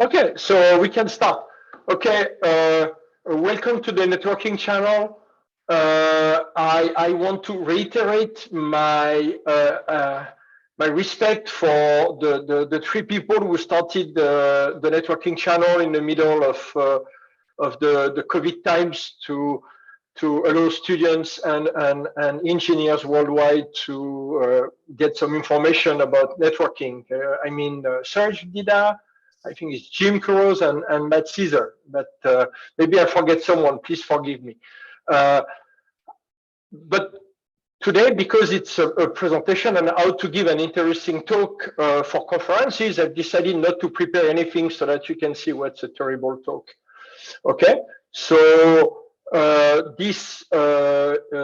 Okay, so we can start. Okay, welcome to the networking channel. I want to reiterate my respect for the three people who started the networking channel in the middle of the COVID times to allow students and engineers worldwide to get some information about networking. I mean, Serge did that. I think it's Jim Kuros and Matt Caesar, but maybe I forget someone. Please forgive me. But today, because it's a presentation on how to give an interesting talk for conferences, I've decided not to prepare anything so that you can see what's a terrible talk. Okay, so this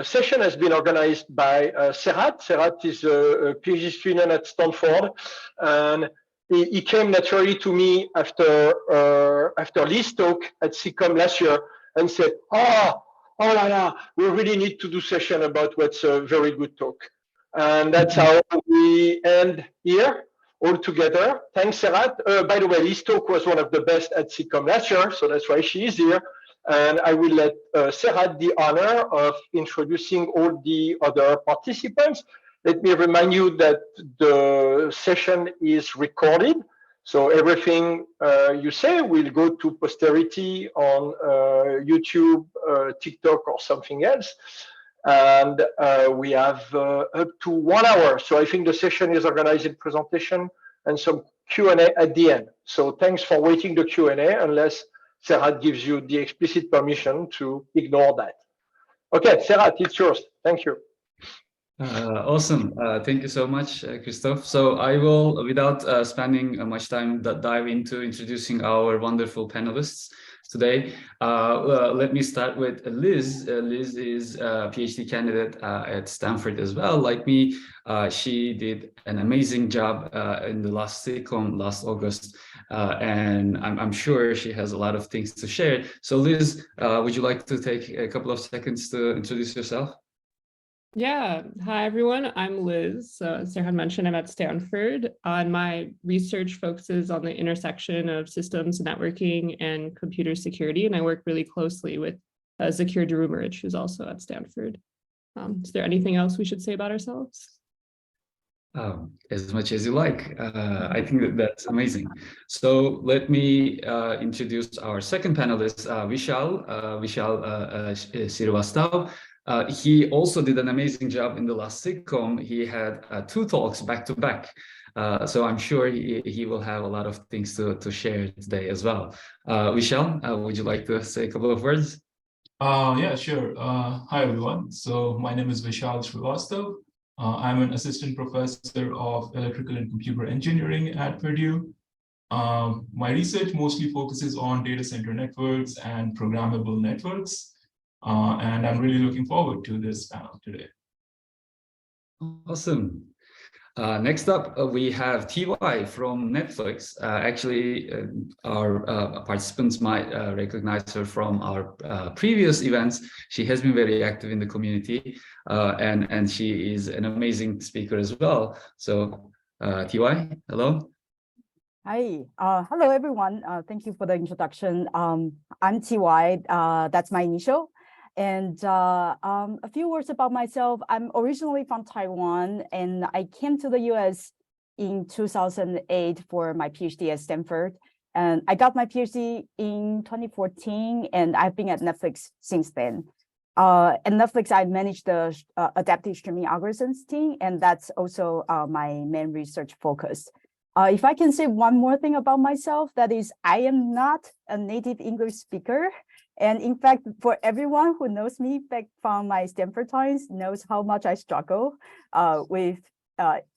session has been organized by Serhat. Serhat is a PhD student at Stanford, and he came naturally to me after Lee's talk at SIGCOMM last year and said, oh la la, we really need to do session about what's a very good talk. And that's how we end here all together. Thanks, Serhat. By the way, Lee's talk was one of the best at SIGCOMM last year, so that's why she is here. And I will let Serhat the honor of introducing all the other participants. Let me remind you that the session is recorded. So everything you say will go to posterity on YouTube, TikTok, or something else. And we have up to 1 hour. So I think the session is organized in presentation and some Q&A at the end. So thanks for waiting the Q&A, unless Serhat gives you the explicit permission to ignore that. Okay, Serhat, it's yours. Thank you. Awesome. Thank you so much, Christophe. So I will, without spending much time, dive into introducing our wonderful panelists today. Let me start with Liz. Liz is a PhD candidate at Stanford as well. Like me, she did an amazing job in the last SIGCOMM last August, and I'm sure she has a lot of things to share. So Liz, would you like to take a couple of seconds to introduce yourself? Yeah. Hi, everyone. I'm Liz. Serhat mentioned I'm at Stanford, and my research focuses on the intersection of systems networking and computer security, and I work really closely with Zakir Durumaric, who's also at Stanford. Is there anything else we should say about ourselves? As much as you like. I think that's amazing. So let me introduce our second panelist, Vishal. Vishal Shrivastav. He also did an amazing job in the last SIGCOMM. He had 2 talks back to back. So I'm sure he will have a lot of things to share today as well. Vishal, would you like to say a couple of words? Yeah, sure. Hi, everyone. So my name is Vishal Shrivastav. I'm an assistant professor of electrical and computer engineering at Purdue. My research mostly focuses on data center networks and programmable networks. And I'm really looking forward to this panel today. Awesome. Next up, we have Te-Yuan from Netflix. Actually, our participants might recognize her from our previous events. She has been very active in the community, and she is an amazing speaker as well. So, Te-Yuan, hello. Hi, hello everyone. Thank you for the introduction. I'm Te-Yuan. That's my initial. And a few words about myself. I'm originally from Taiwan, and I came to the US in 2008 for my PhD at Stanford. And I got my PhD in 2014, and I've been at Netflix since then. At Netflix, I managed the adaptive streaming algorithms team, and that's also my main research focus. If I can say one more thing about myself, that is, I am not a native English speaker. And in fact, for everyone who knows me back from my Stanford times, knows how much I struggle with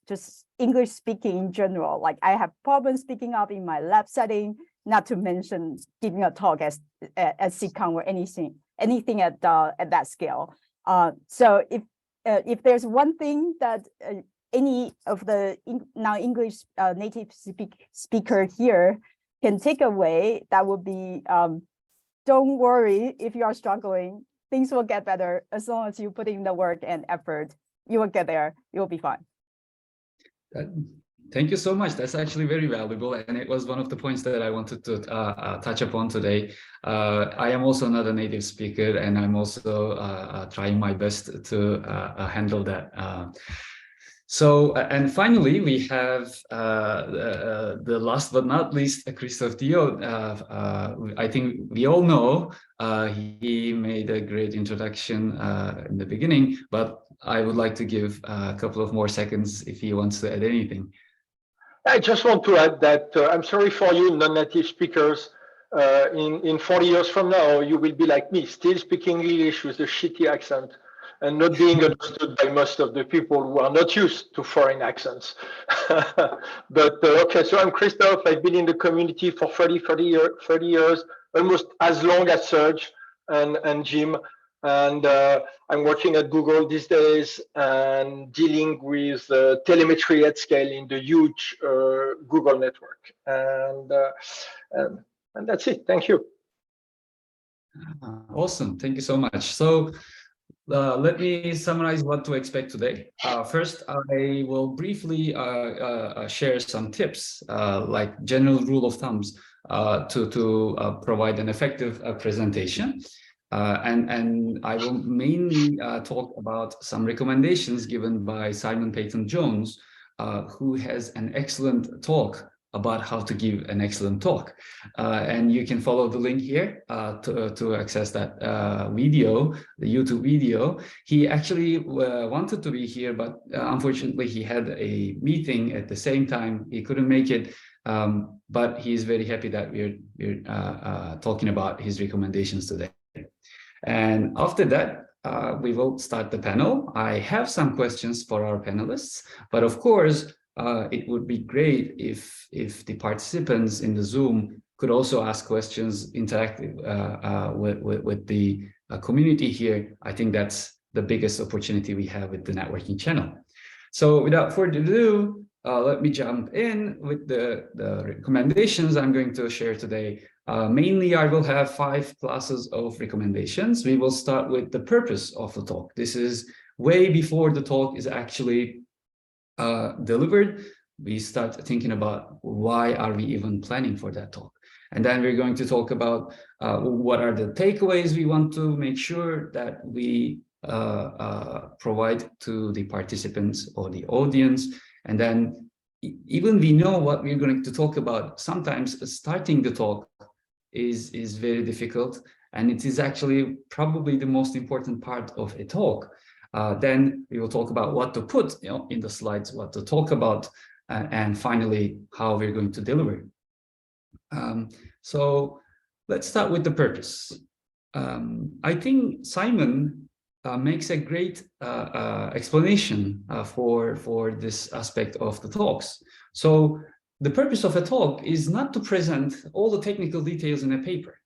just English speaking in general. Like, I have problems speaking up in my lab setting, not to mention giving a talk at SIGCOMM or anything at that scale. So if there's one thing that any of the non-English native speaker here can take away, that would be, don't worry if you are struggling. Things will get better as long as you put in the work and effort. You will get there. You will be fine. Thank you so much. That's actually very valuable, and it was one of the points that I wanted to touch upon today. I am also not a native speaker, and I'm also trying my best to handle that. So, and finally, we have the last but not least, Christophe Diot. I think we all know he made a great introduction in the beginning, but I would like to give a couple of more seconds if he wants to add anything. I just want to add that I'm sorry for you non-native speakers. In 40 years from now, you will be like me, still speaking English with a shitty accent and not being understood by most of the people who are not used to foreign accents. But okay, so I'm Christophe. I've been in the community for 30 years, almost as long as Serge and Jim. And I'm working at Google these days and dealing with telemetry at scale in the huge Google network. And that's it. Thank you. Awesome. Thank you so much. So let me summarize what to expect today. First, I will briefly share some tips, like general rule of thumbs, to provide an effective presentation. And I will mainly talk about some recommendations given by Simon Peyton-Jones, who has an excellent talk about how to give an excellent talk. And you can follow the link here to access that video, the YouTube video. He actually wanted to be here, but unfortunately he had a meeting at the same time. He couldn't make it, but he's very happy that we're talking about his recommendations today. And after that, we will start the panel. I have some questions for our panelists, but of course, it would be great if the participants in the Zoom could also ask questions, interact with the community here. I think that's the biggest opportunity we have with the networking channel. So without further ado, let me jump in with the recommendations I'm going to share today. Mainly, I will have 5 classes of recommendations. We will start with the purpose of the talk. This is way before the talk is actually delivered. We start thinking about why are we even planning for that talk. And then we're going to talk about what are the takeaways we want to make sure that we provide to the participants or the audience. And then even we know what we're going to talk about, sometimes starting the talk is very difficult, and it is actually probably the most important part of a talk. Then we will talk about what to put in the slides, what to talk about, and finally how we're going to deliver. So let's start with the purpose. I think Simon makes a great explanation for this aspect of the talks. So the purpose of a talk is not to present all the technical details in a paper.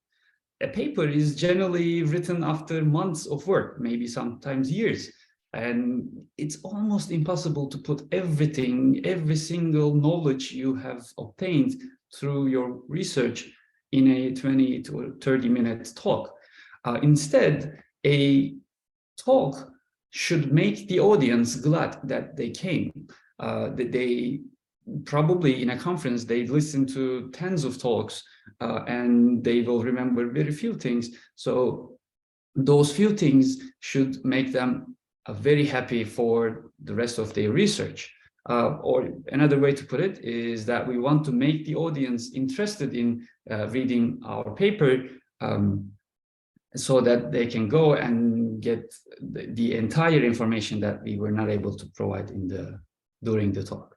A paper is generally written after months of work, maybe sometimes years. And it's almost impossible to put everything, every single knowledge you have obtained through your research in a 20 to 30-minute talk. Instead, a talk should make the audience glad that they came. That they probably in a conference, they listen to tens of talks and they will remember very few things. So those few things should make them very happy for the rest of their research. Or another way to put it is that we want to make the audience interested in reading our paper so that they can go and get the entire information that we were not able to provide during the talk.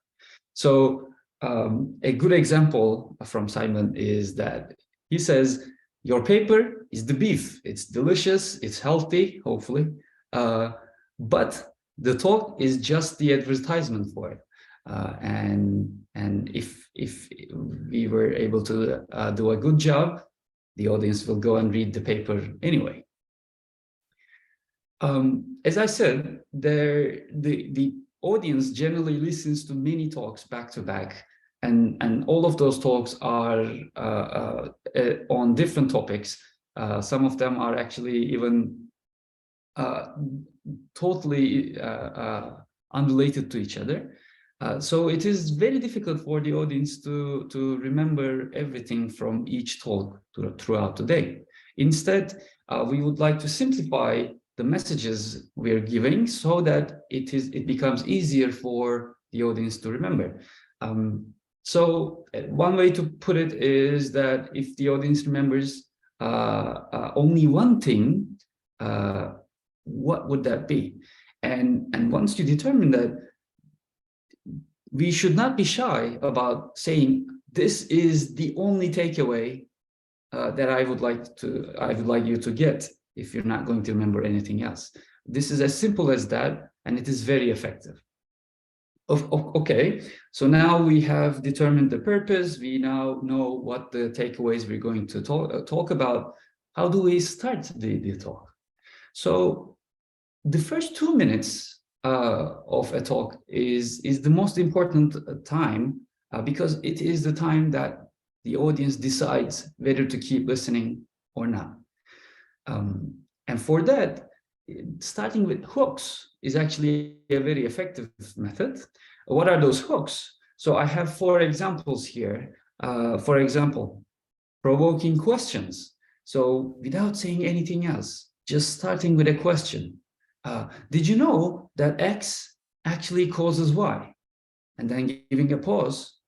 So a good example from Simon is that he says, your paper is the beef. It's delicious, it's healthy, hopefully, but the talk is just the advertisement for it. And if we were able to do a good job, the audience will go and read the paper anyway. As I said, the audience generally listens to many talks back to back, and all of those talks are on different topics. Some of them are actually even totally unrelated to each other. So it is very difficult for the audience to remember everything from each talk throughout the day. Instead, we would like to simplify the messages we're giving so that it becomes easier for the audience to remember. So one way to put it is that if the audience remembers only one thing, what would that be? And once you determine that, we should not be shy about saying, this is the only takeaway that I would like you to get if you're not going to remember anything else. This is as simple as that, and it is very effective. Okay, so now we have determined the purpose. We now know what the takeaways we're going to talk about. How do we start the talk? So the first 2 minutes of a talk is the most important time because it is the time that the audience decides whether to keep listening or not. And for that, starting with hooks is actually a very effective method. What are those hooks? So I have 4 examples here. For example, provoking questions. So without saying anything else, just starting with a question. Did you know that X actually causes Y? And then giving a pause,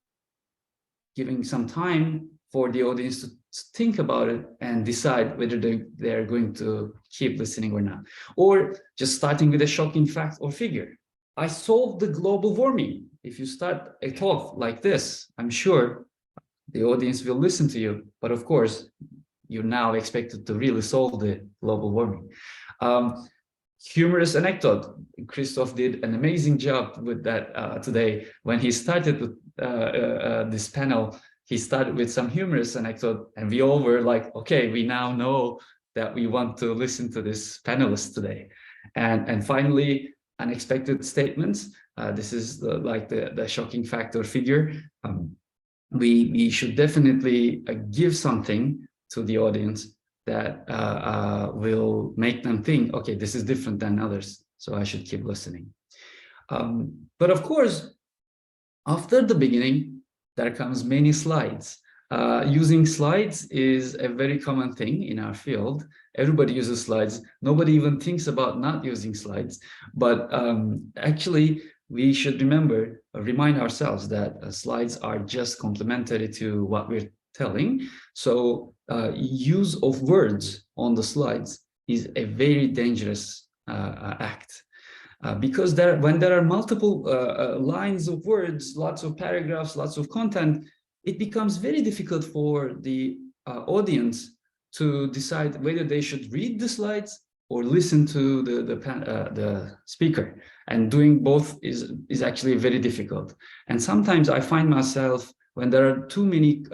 giving some time for the audience to think about it and decide whether they're going to keep listening or not. Or just starting with a shocking fact or figure. I solved the global warming. If you start a talk like this, I'm sure the audience will listen to you. But of course, you're now expected to really solve the global warming. Humorous anecdote. Christophe did an amazing job with that today. When he started with, this panel, he started with some humorous anecdote, and we all were like, okay, we now know that we want to listen to this panelist today. And finally, unexpected statements. This is the shocking fact or figure. We should definitely give something to the audience that will make them think, okay, this is different than others, so I should keep listening. But of course, after the beginning, there comes many slides. Using slides is a very common thing in our field. Everybody uses slides. Nobody even thinks about not using slides. But actually, we should remind ourselves that slides are just complementary to what we're telling. So use of words on the slides is a very dangerous act. Because when there are multiple lines of words, lots of paragraphs, lots of content, it becomes very difficult for the audience to decide whether they should read the slides or listen to the speaker. And doing both is actually very difficult. And sometimes I find myself, when there are too many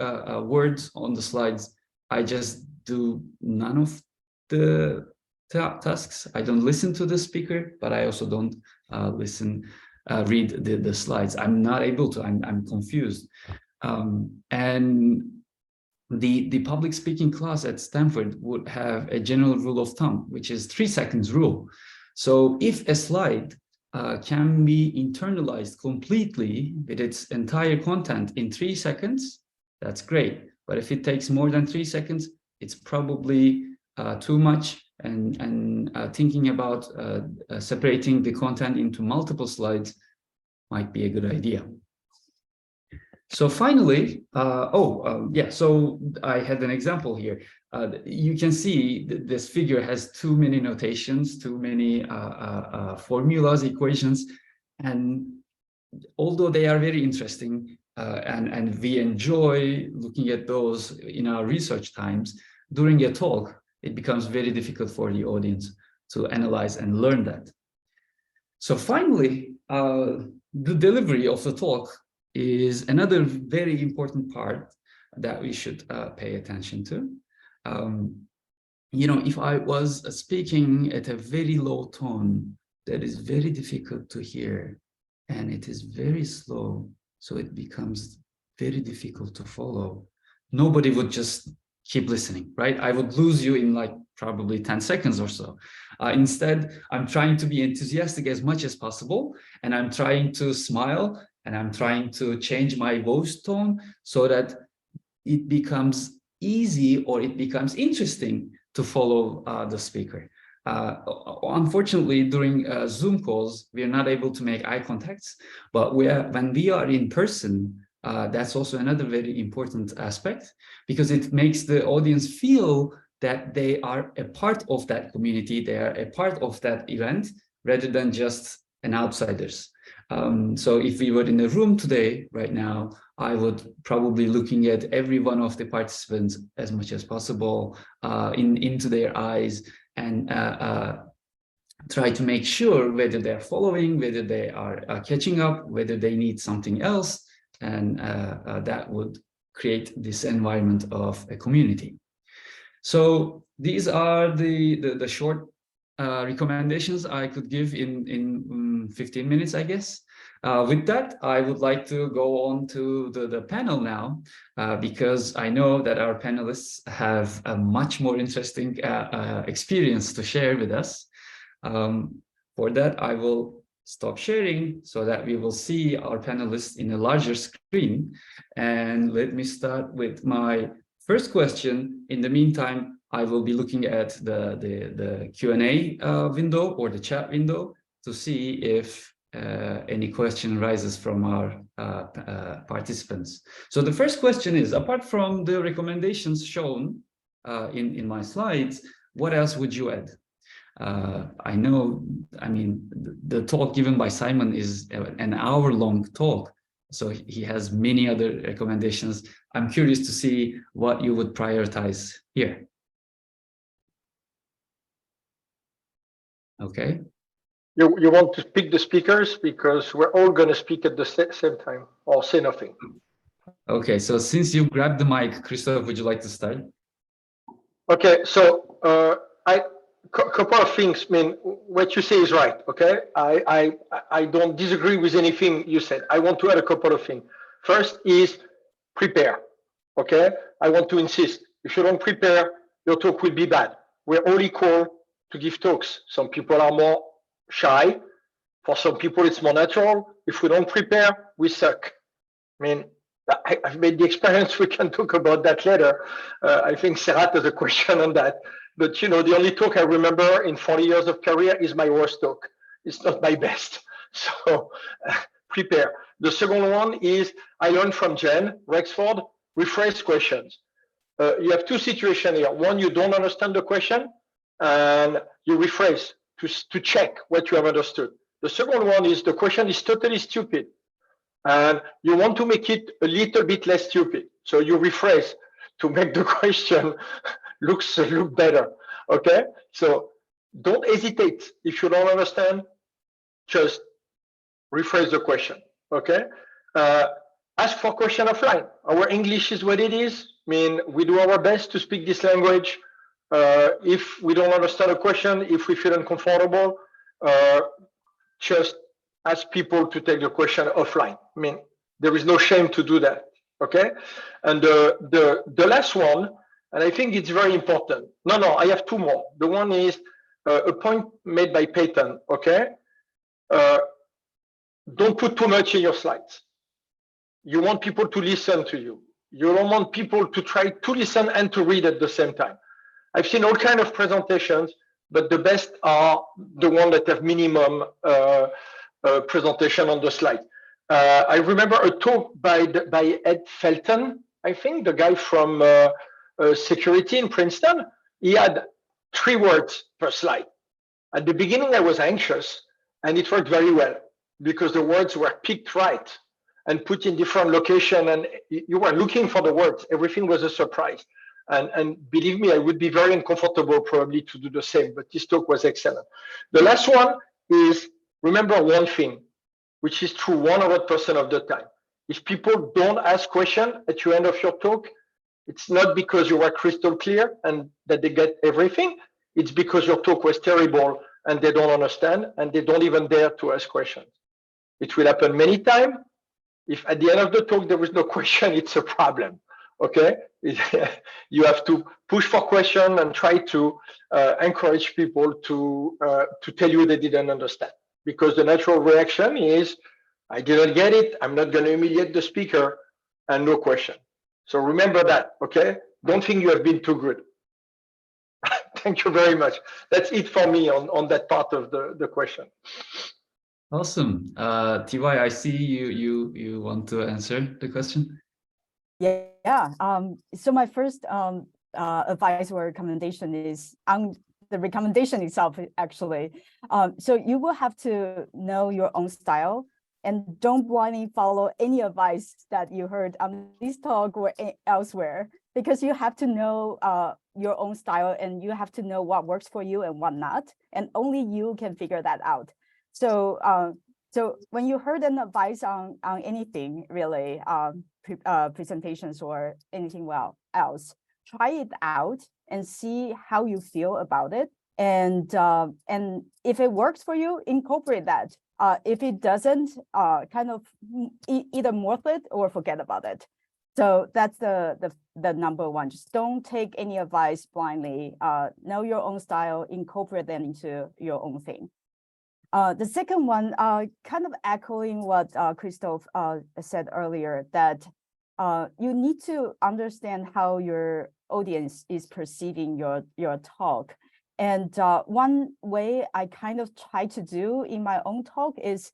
words on the slides, I just do none of the tasks. I don't listen to the speaker, but I also don't read the slides. I'm not able to, I'm confused. And the public speaking class at Stanford would have a general rule of thumb, which is 3 seconds rule. So if a slide can be internalized completely with its entire content in 3 seconds, that's great. But if it takes more than 3 seconds, it's probably too much. And thinking about separating the content into multiple slides might be a good idea. So finally, so I had an example here. You can see this figure has too many notations, too many formulas, equations, and although they are very interesting and we enjoy looking at those in our research times, during a talk, it becomes very difficult for the audience to analyze and learn that. So finally, the delivery of the talk is another very important part that we should pay attention to. If I was speaking at a very low tone, that is very difficult to hear, and it is very slow, so it becomes very difficult to follow. Nobody would just keep listening, right? I would lose you in like probably 10 seconds or so. Instead, I'm trying to be enthusiastic as much as possible, and I'm trying to smile and I'm trying to change my voice tone so that it becomes easy or it becomes interesting to follow the speaker. Unfortunately, during Zoom calls, we are not able to make eye contacts, but when we are in person, that's also another very important aspect, because it makes the audience feel that they are a part of that community, they are a part of that event, rather than just an outsiders. So if we were in a room today, right now, I would probably looking at every one of the participants as much as possible into their eyes, and try to make sure whether they're following, whether they are catching up, whether they need something else, and that would create this environment of a community. So these are the short recommendations I could give in 15 minutes, I guess. With that, I would like to go on to the panel now, because I know that our panelists have a much more interesting experience to share with us. For that, I will stop sharing so that we will see our panelists in a larger screen. And let me start with my first question. In the meantime, I will be looking at the Q&A window or the chat window to see if any question arises from our participants. So the first question is, apart from the recommendations shown in my slides, what else would you add? I know, I mean, the talk given by Simon is an hour-long talk, so he has many other recommendations. I'm curious to see what you would prioritize here. Okay. You want to pick the speakers, because we're all going to speak at the same time, or say nothing. Okay, so since you grabbed the mic, Christophe, would you like to start? Okay, so couple of things. I mean, what you say is right. Okay, I don't disagree with anything you said. I want to add a couple of things. First is prepare. Okay, I want to insist. If you don't prepare, your talk will be bad. We're all equal to give talks. Some people are more shy. For some people, it's more natural. If we don't prepare, we suck. I mean, I've made the experience. We can talk about that later. I think Serhat has a question on that. But you know, the only talk I remember in 40 years of career is my worst talk. It's not my best. So prepare. The second one is, I learned from Jen Rexford, rephrase questions. You have two situations here. One, you don't understand the question, and you rephrase to check what you have understood. The second one is, the question is totally stupid, and you want to make it a little bit less stupid. So you rephrase to make the question look better. Okay? So don't hesitate. If you don't understand, just rephrase the question. Okay? Ask for question offline. Our English is what it is. I mean, we do our best to speak this language. If we don't understand a question, if we feel uncomfortable, just ask people to take the question offline. I mean, there is no shame to do that. Okay? And the last one, and I think it's very important. No, I have two more. The one is a point made by Peyton. Okay? Don't put too much in your slides. You want people to listen to you. You don't want people to try to listen and to read at the same time. I've seen all kinds of presentations, but the best are the ones that have minimum presentation on the slide. I remember a talk by Ed Felton, I think, the guy from security in Princeton. He had 3 words per slide. At the beginning, I was anxious, and it worked very well because the words were picked right and put in different location, and you were looking for the words. Everything was a surprise. And believe me, I would be very uncomfortable probably to do the same, but this talk was excellent. The last one is, remember one thing, which is true 100% of the time. If people don't ask questions at the end of your talk, it's not because you were crystal clear and that they get everything. It's because your talk was terrible and they don't understand and they don't even dare to ask questions. It will happen many times. If at the end of the talk there is no question, it's a problem. Okay, you have to push for question and try to encourage people to tell you they didn't understand, because the natural reaction is, I didn't get it. I'm not going to humiliate the speaker, and no question. So remember that, okay? Don't think you have been too good. Thank you very much. That's it for me on that part of the question. Awesome. TY, I see you want to answer the question. Yeah. So my first advice or recommendation is on the recommendation itself, actually. So you will have to know your own style and don't blindly follow any advice that you heard on this talk or elsewhere, because you have to know your own style and you have to know what works for you and what not, and only you can figure that out. So so when you heard an advice on anything really, presentations or anything else, try it out and see how you feel about it. And if it works for you, incorporate that. If it doesn't, kind of either morph it or forget about it. So that's the number one. Just don't take any advice blindly. Know your own style, incorporate them into your own thing. The second one, kind of echoing what Christophe said earlier, that you need to understand how your audience is perceiving your talk. And one way I kind of try to do in my own talk is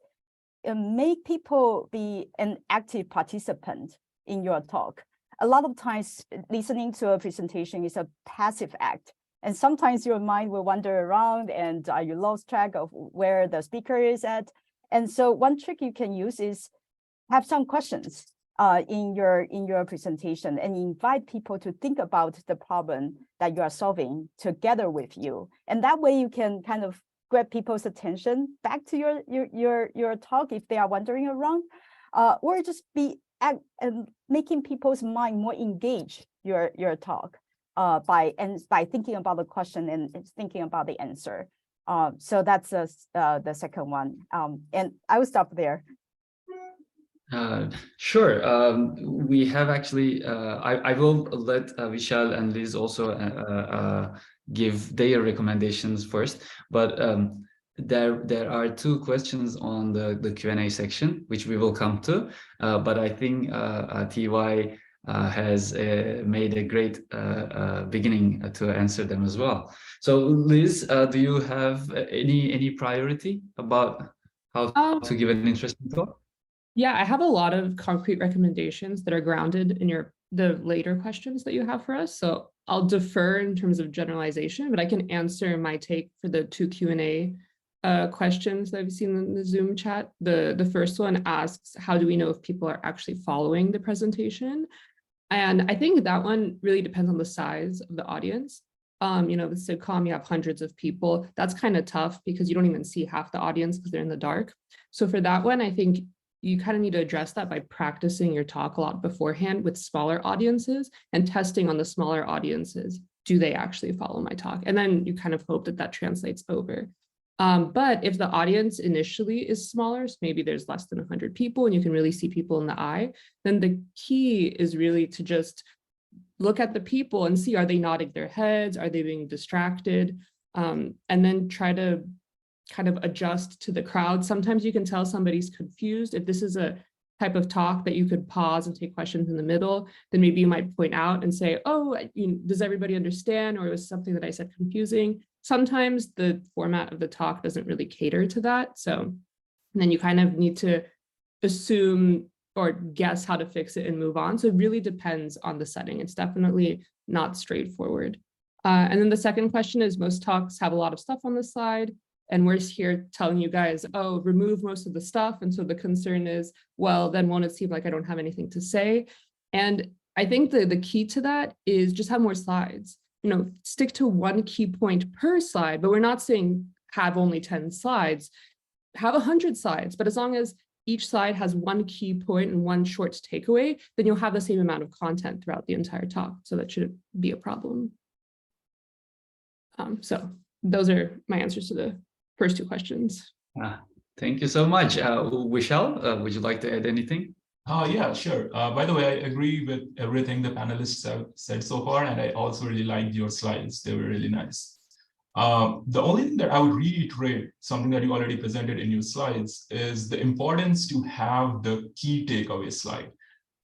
make people be an active participant in your talk. A lot of times listening to a presentation is a passive act. And sometimes your mind will wander around and you lost track of where the speaker is at. And so one trick you can use is have some questions in your presentation and invite people to think about the problem that you are solving together with you. And that way you can kind of grab people's attention back to your talk if they are wandering around, or just be making people's mind more engaged your talk. By thinking about the question and thinking about the answer. So that's the second one. And I will stop there. Sure. We have actually, I will let Vishal and Liz also give their recommendations first, but there are two questions on the Q&A section, which we will come to, but I think TY has made a great beginning to answer them as well. So Liz, do you have any priority about how to give an interesting talk? Yeah, I have a lot of concrete recommendations that are grounded in the later questions that you have for us. So I'll defer in terms of generalization, but I can answer my take for the two Q&A questions that I've seen in the Zoom chat. The first one asks, how do we know if people are actually following the presentation? And I think that one really depends on the size of the audience. You know, with SIGCOMM, you have hundreds of people. That's kind of tough because you don't even see half the audience because they're in the dark. So for that one, I think you kind of need to address that by practicing your talk a lot beforehand with smaller audiences and testing on the smaller audiences. Do they actually follow my talk? And then you kind of hope that that translates over. But if the audience initially is smaller, so maybe there's less than 100 people and you can really see people in the eye, then the key is really to just look at the people and see, are they nodding their heads? Are they being distracted? And then try to kind of adjust to the crowd. Sometimes you can tell somebody's confused. If this is a type of talk that you could pause and take questions in the middle, then maybe you might point out and say, oh, does everybody understand? Or was something that I said confusing? Sometimes the format of the talk doesn't really cater to that. So then you kind of need to assume or guess how to fix it and move on. So it really depends on the setting. It's definitely not straightforward. And then the second question is, most talks have a lot of stuff on the slide. And we're here telling you guys, oh, remove most of the stuff. And so the concern is, well, then won't it seem like I don't have anything to say? And I think the key to that is just have more slides. You know, stick to one key point per slide, but we're not saying have only 10 slides, have 100 slides, but as long as each slide has one key point and one short takeaway, then you'll have the same amount of content throughout the entire talk. So that shouldn't be a problem. So those are my answers to the first two questions. Thank you so much. Vishal, would you like to add anything? Yeah, sure. By the way, I agree with everything the panelists have said so far, and I also really liked your slides. They were really nice. The only thing that I would reiterate, something that you already presented in your slides, is the importance to have the key takeaway slide.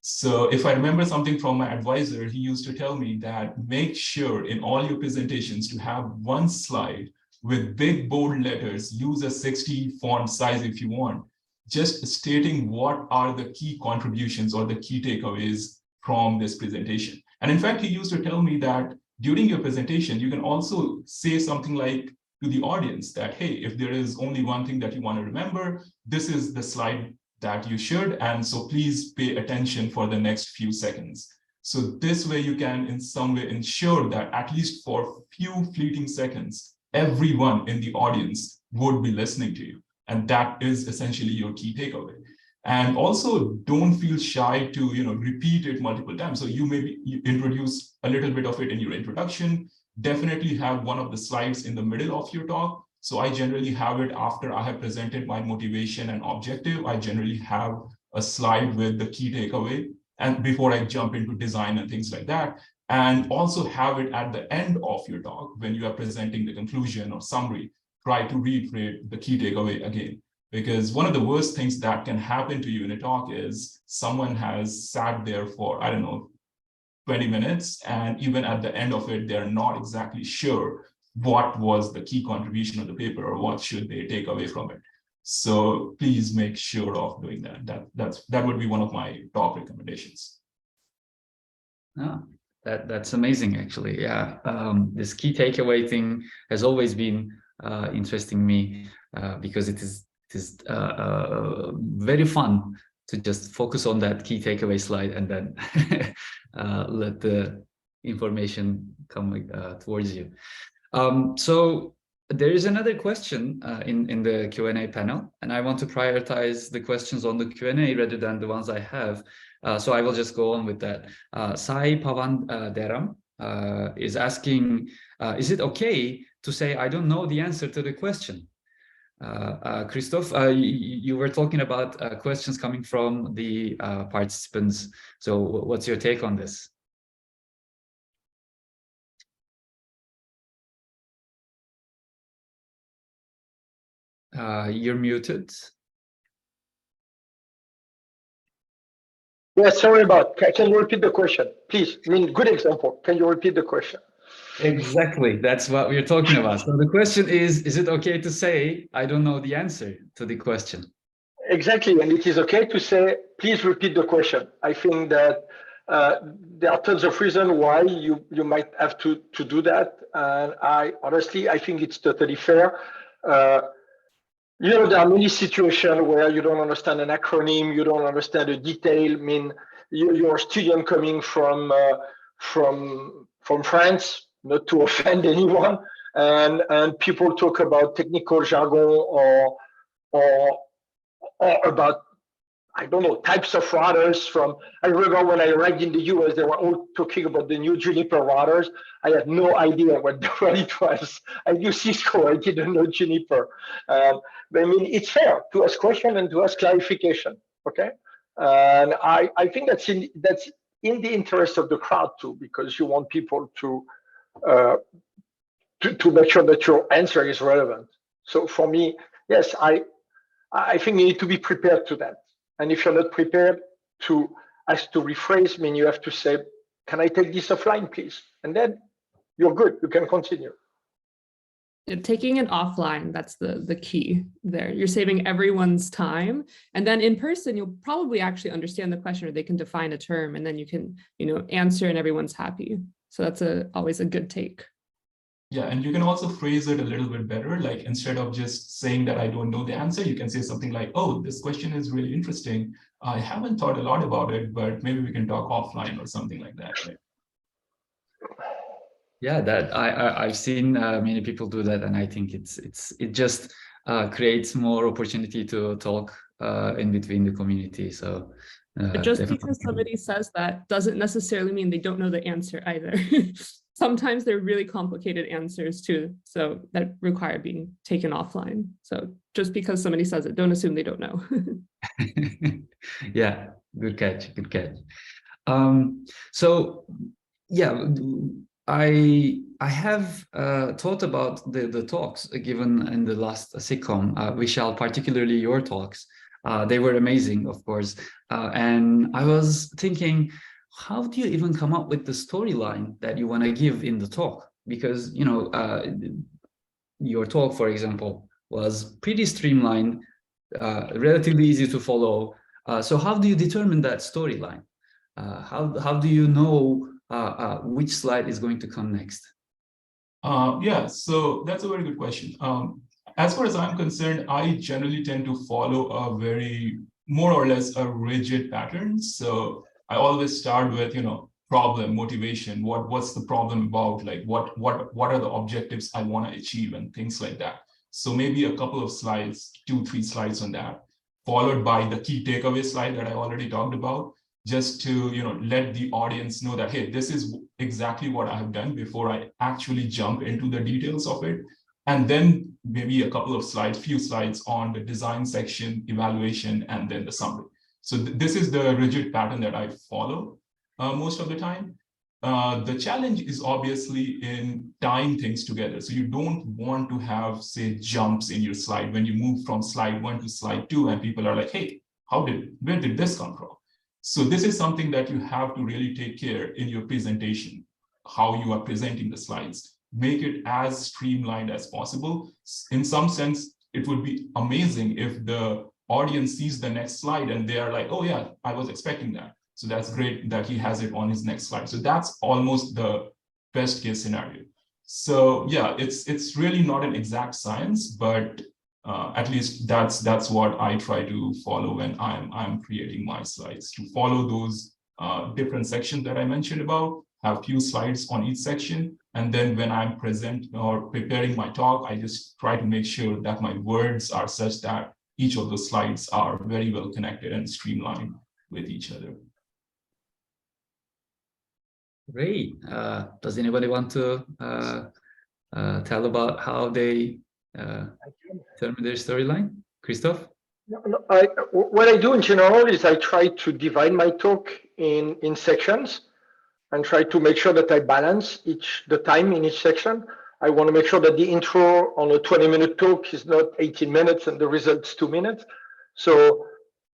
So if I remember something from my advisor, he used to tell me that make sure in all your presentations to have one slide with big bold letters, use a 60 font size if you want, just stating what are the key contributions or the key takeaways from this presentation. And in fact, he used to tell me that during your presentation, you can also say something like to the audience that, hey, if there is only one thing that you want to remember, this is the slide that you should, and so please pay attention for the next few seconds. So this way you can in some way ensure that at least for few fleeting seconds, everyone in the audience would be listening to you. And that is essentially your key takeaway. And also don't feel shy to repeat it multiple times. So you introduce a little bit of it in your introduction, definitely have one of the slides in the middle of your talk. So I generally have it after I have presented my motivation and objective. I generally have a slide with the key takeaway and before I jump into design and things like that. And also have it at the end of your talk when you are presenting the conclusion or summary, try to reiterate the key takeaway again. Because one of the worst things that can happen to you in a talk is someone has sat there for, I don't know, 20 minutes, and even at the end of it, they're not exactly sure what was the key contribution of the paper or what should they take away from it. So please make sure of doing that. That would be one of my top recommendations. Oh, that's amazing, actually. Yeah, this key takeaway thing has always been interesting me because it is very fun to just focus on that key takeaway slide and then let the information come towards you. So there is another question in the Q&A panel, and I want to prioritize the questions on the Q&A rather than the ones I have. So I will just go on with that. Sai Pavan Deram is asking, is it okay to say, I don't know the answer to the question? Christophe, you were talking about questions coming from the participants. So what's your take on this? You're muted. Yeah, sorry about. Can you repeat the question, please? I mean, good example. Can you repeat the question? Exactly, that's what we're talking about. So the question is it okay to say, I don't know the answer to the question? Exactly, and it is okay to say, please repeat the question. I think that there are tons of reasons why you might have to do that. And I think it's totally fair. There are many situations where you don't understand an acronym, you don't understand a detail. I mean, you're a student coming from France, not to offend anyone, and people talk about technical jargon or about, I don't know, types of routers I remember when I arrived in the US, they were all talking about the new Juniper routers. I had no idea what it was. I knew Cisco, I didn't know Juniper. But I mean, it's fair to ask questions and to ask clarification, okay? And I think that's in the interest of the crowd too, because you want people to make sure that your answer is relevant. So for me, yes, I think you need to be prepared to that. And if you're not prepared to ask to rephrase, I mean, you have to say, can I take this offline, please? And then you're good, you can continue. Taking it offline, that's the key there. You're saving everyone's time. And then in person, you'll probably actually understand the question, or they can define a term, and then you can, answer and everyone's happy. So that's always a good take. Yeah, and you can also phrase it a little bit better. Like instead of just saying that I don't know the answer, you can say something like, oh, this question is really interesting. I haven't thought a lot about it, but maybe we can talk offline or something like that. Right? Yeah, that I've seen many people do that, and I think it just creates more opportunity to talk in between the community. So but just because somebody says that doesn't necessarily mean they don't know the answer either. Sometimes they're really complicated answers too, so that require being taken offline. So just because somebody says it, don't assume they don't know. Yeah, good catch, good catch. So yeah, I I have thought about the talks given in the last SIGCOMM, Vishal, particularly your talks. They were amazing, of course. And I was thinking, how do you even come up with the storyline that you want to give in the talk? Because, you know, your talk, for example, was pretty streamlined, relatively easy to follow. So how do you determine that storyline? How do you know which slide is going to come next? Yeah, so that's a very good question. As far as I'm concerned, I generally tend to follow a very more or less a rigid pattern. So I always start with, you know, problem, motivation, what's the problem about, like what are the objectives I want to achieve and things like that. So maybe a couple of slides, 2-3 slides on that, followed by the key takeaway slide that I already talked about, just to, you know, let the audience know that, hey, this is exactly what I have done before I actually jump into the details of it. And then maybe a couple of slides, few slides on the design section, evaluation, and then the summary. So this is the rigid pattern that I follow most of the time. The challenge is obviously in tying things together. So you don't want to have, say, jumps in your slide when you move from slide 1 to slide 2, and people are like, hey, where did this come from? So this is something that you have to really take care in your presentation, how you are presenting the slides. Make it as streamlined as possible. In some sense, it would be amazing if the audience sees the next slide and they are like, oh yeah, I was expecting that. So that's great that he has it on his next slide. So that's almost the best case scenario. So yeah, it's really not an exact science, but at least that's what I try to follow when I'm creating my slides, to follow those different sections that I mentioned about, have few slides on each section. And then when I'm present or preparing my talk, I just try to make sure that my words are such that each of the slides are very well connected and streamlined with each other. Great. Does anybody want to tell about how they determine their storyline? Christophe? What I do in general is I try to divide my talk in sections and try to make sure that I balance the time in each section. I want to make sure that the intro on a 20-minute talk is not 18 minutes and the result's 2 minutes. So,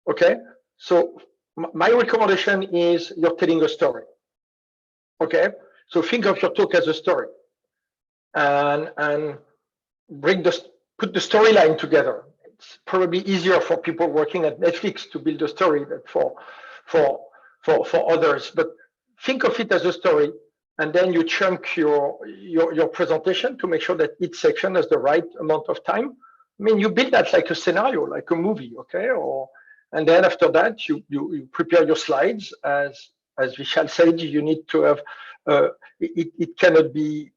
okay. So my recommendation is you're telling a story. Okay. So think of your talk as a story and put the storyline together. It's probably easier for people working at Netflix to build a story than for others. But think of it as a story, and then you chunk your presentation to make sure that each section has the right amount of time. I mean, you build that like a scenario, like a movie, okay? And then after that, you prepare your slides. As Vishal said, you need to have. It cannot be.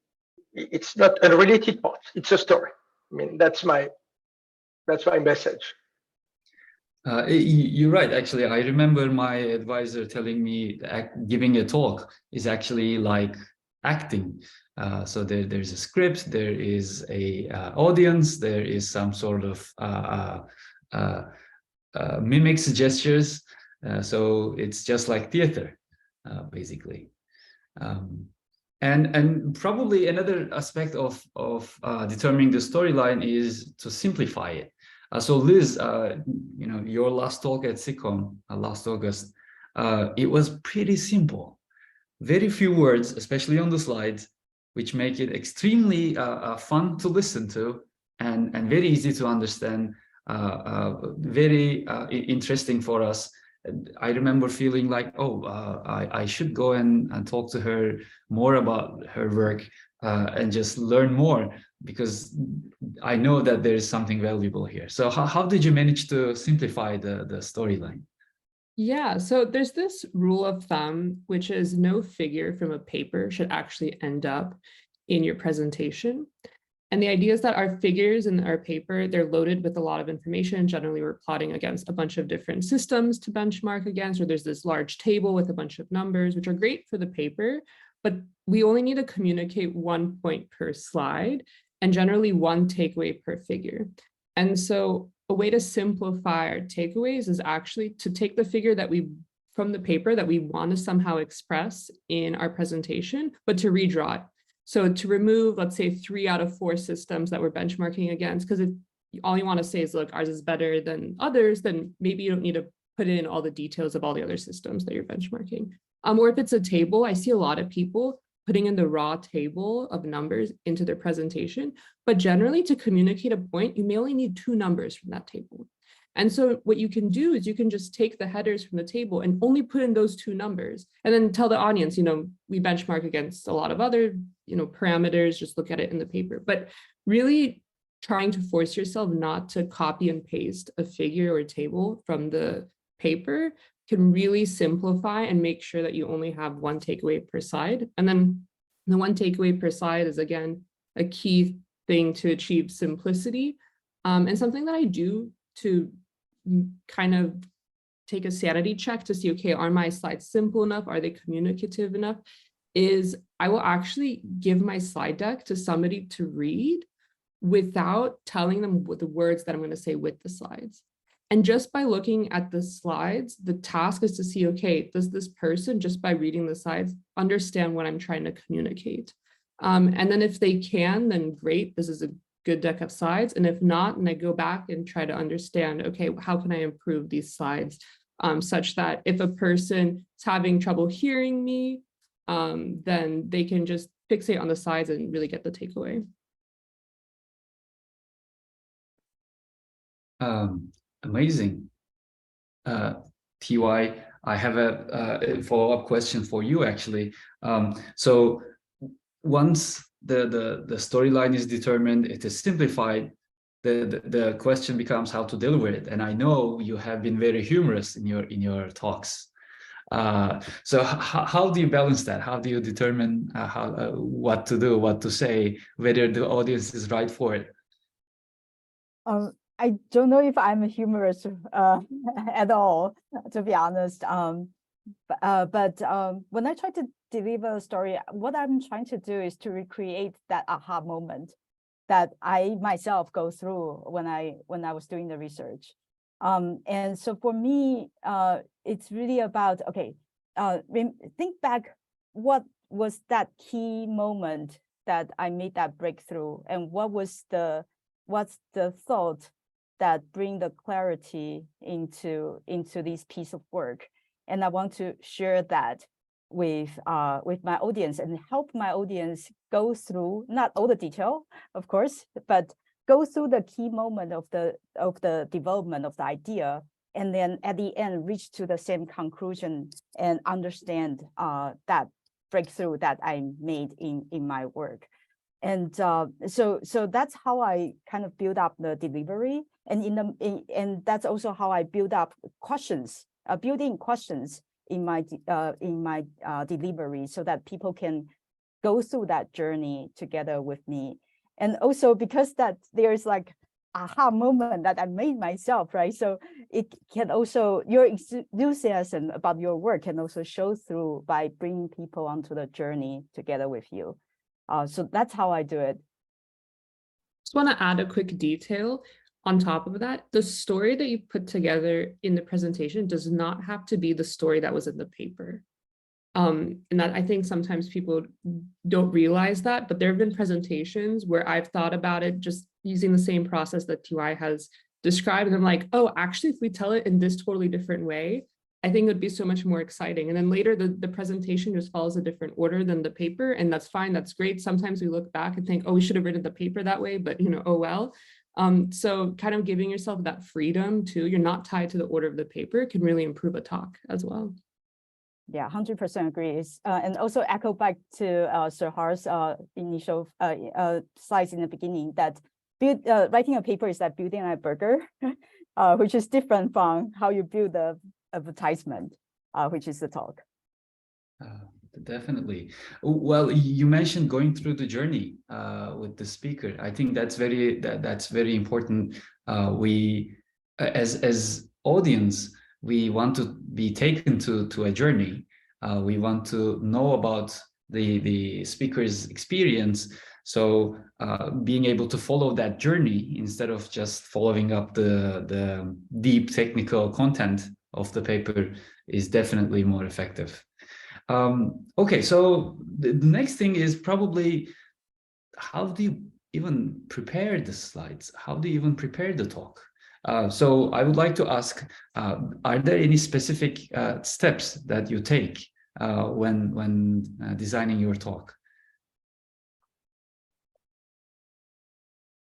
It's not unrelated parts. It's a story. I mean, that's my message. You're right. Actually, I remember my advisor telling me that giving a talk is actually like acting. So there's a script, there is a audience, there is some sort of mimics, gestures. So it's just like theater, basically. And probably another aspect of determining the storyline is to simplify it. So Liz, you know, your last talk at SIGCOMM last August, it was pretty simple. Very few words, especially on the slides, which make it extremely fun to listen to and very easy to understand, very interesting for us. I remember feeling like, oh, I should go and talk to her more about her work and just learn more, because I know that there is something valuable here. So how did you manage to simplify the storyline? Yeah, so there's this rule of thumb, which is no figure from a paper should actually end up in your presentation. And the idea is that our figures in our paper, they're loaded with a lot of information. Generally, we're plotting against a bunch of different systems to benchmark against, or there's this large table with a bunch of numbers, which are great for the paper, but we only need to communicate 1 point per slide and generally 1 takeaway per figure. And so a way to simplify our takeaways is actually to take the figure from the paper that we want to somehow express in our presentation, but to redraw it. So to remove, let's say 3 out of 4 systems that we're benchmarking against, because all you want to say is, look, ours is better than others, then maybe you don't need to put in all the details of all the other systems that you're benchmarking. Or if it's a table, I see a lot of people putting in the raw table of numbers into their presentation, but generally to communicate a point, you may only need 2 numbers from that table. And so what you can do is you can just take the headers from the table and only put in those 2 numbers, and then tell the audience, we benchmark against a lot of other, parameters, just look at it in the paper. But really trying to force yourself not to copy and paste a figure or a table from the paper can really simplify and make sure that you only have 1 takeaway per slide. And then the 1 takeaway per slide is, again, a key thing to achieve simplicity. And something that I do to kind of take a sanity check to see, okay, are my slides simple enough? Are they communicative enough? Is I will actually give my slide deck to somebody to read without telling them what the words that I'm going to say with the slides. And just by looking at the slides, the task is to see, okay, does this person, just by reading the slides, understand what I'm trying to communicate? And then if they can, then great, this is a good deck of slides. And if not, and I go back and try to understand, okay, how can I improve these slides such that if a person is having trouble hearing me, then they can just fixate on the slides and really get the takeaway. Amazing. TY, I have a follow-up question for you, actually. So once the storyline is determined, it is simplified, the question becomes how to deliver it. And I know you have been very humorous in your talks. So how do you balance that? How do you determine what to do, what to say, whether the audience is right for it? I don't know if I'm humorous at all, to be honest. But when I try to deliver a story, what I'm trying to do is to recreate that aha moment that I myself go through when I was doing the research. And so for me, it's really about, okay, think back, what was that key moment that I made that breakthrough, and what's the thought that bring the clarity into this piece of work. And I want to share that with my audience and help my audience go through, not all the detail, of course, but go through the key moment of the development of the idea, and then at the end reach to the same conclusion and understand that breakthrough that I made in my work. And so that's how I kind of build up the delivery, and that's also how I build up questions, building questions in my delivery, so that people can go through that journey together with me. And also because that there's like aha moment that I made myself, right? So it can also, your enthusiasm about your work can also show through by bringing people onto the journey together with you. So that's how I do it. Just want to add a quick detail on top of that. The story that you put together in the presentation does not have to be the story that was in the paper. And that, I think sometimes people don't realize that, but there have been presentations where I've thought about it just using the same process that TY has described. And I'm like, oh, actually, if we tell it in this totally different way, I think it would be so much more exciting. And then later the presentation just follows a different order than the paper, and that's fine, that's great. Sometimes we look back and think, oh, we should have written the paper that way, but oh well. So kind of giving yourself that freedom too, you're not tied to the order of the paper, can really improve a talk as well. Yeah, 100% agree. And also echo back to Serhat's initial slides in the beginning, that writing a paper is like building a burger, which is different from how you build the advertisement, which is the talk. Definitely. Well, you mentioned going through the journey with the speaker. I think that's very important. We, as audience, we want to be taken to a journey. We want to know about the speaker's experience. So being able to follow that journey instead of just following up the deep technical content of the paper is definitely more effective. Okay, so the next thing is probably, how do you even prepare the slides? How do you even prepare the talk? So I would like to ask, are there any specific steps that you take when designing your talk?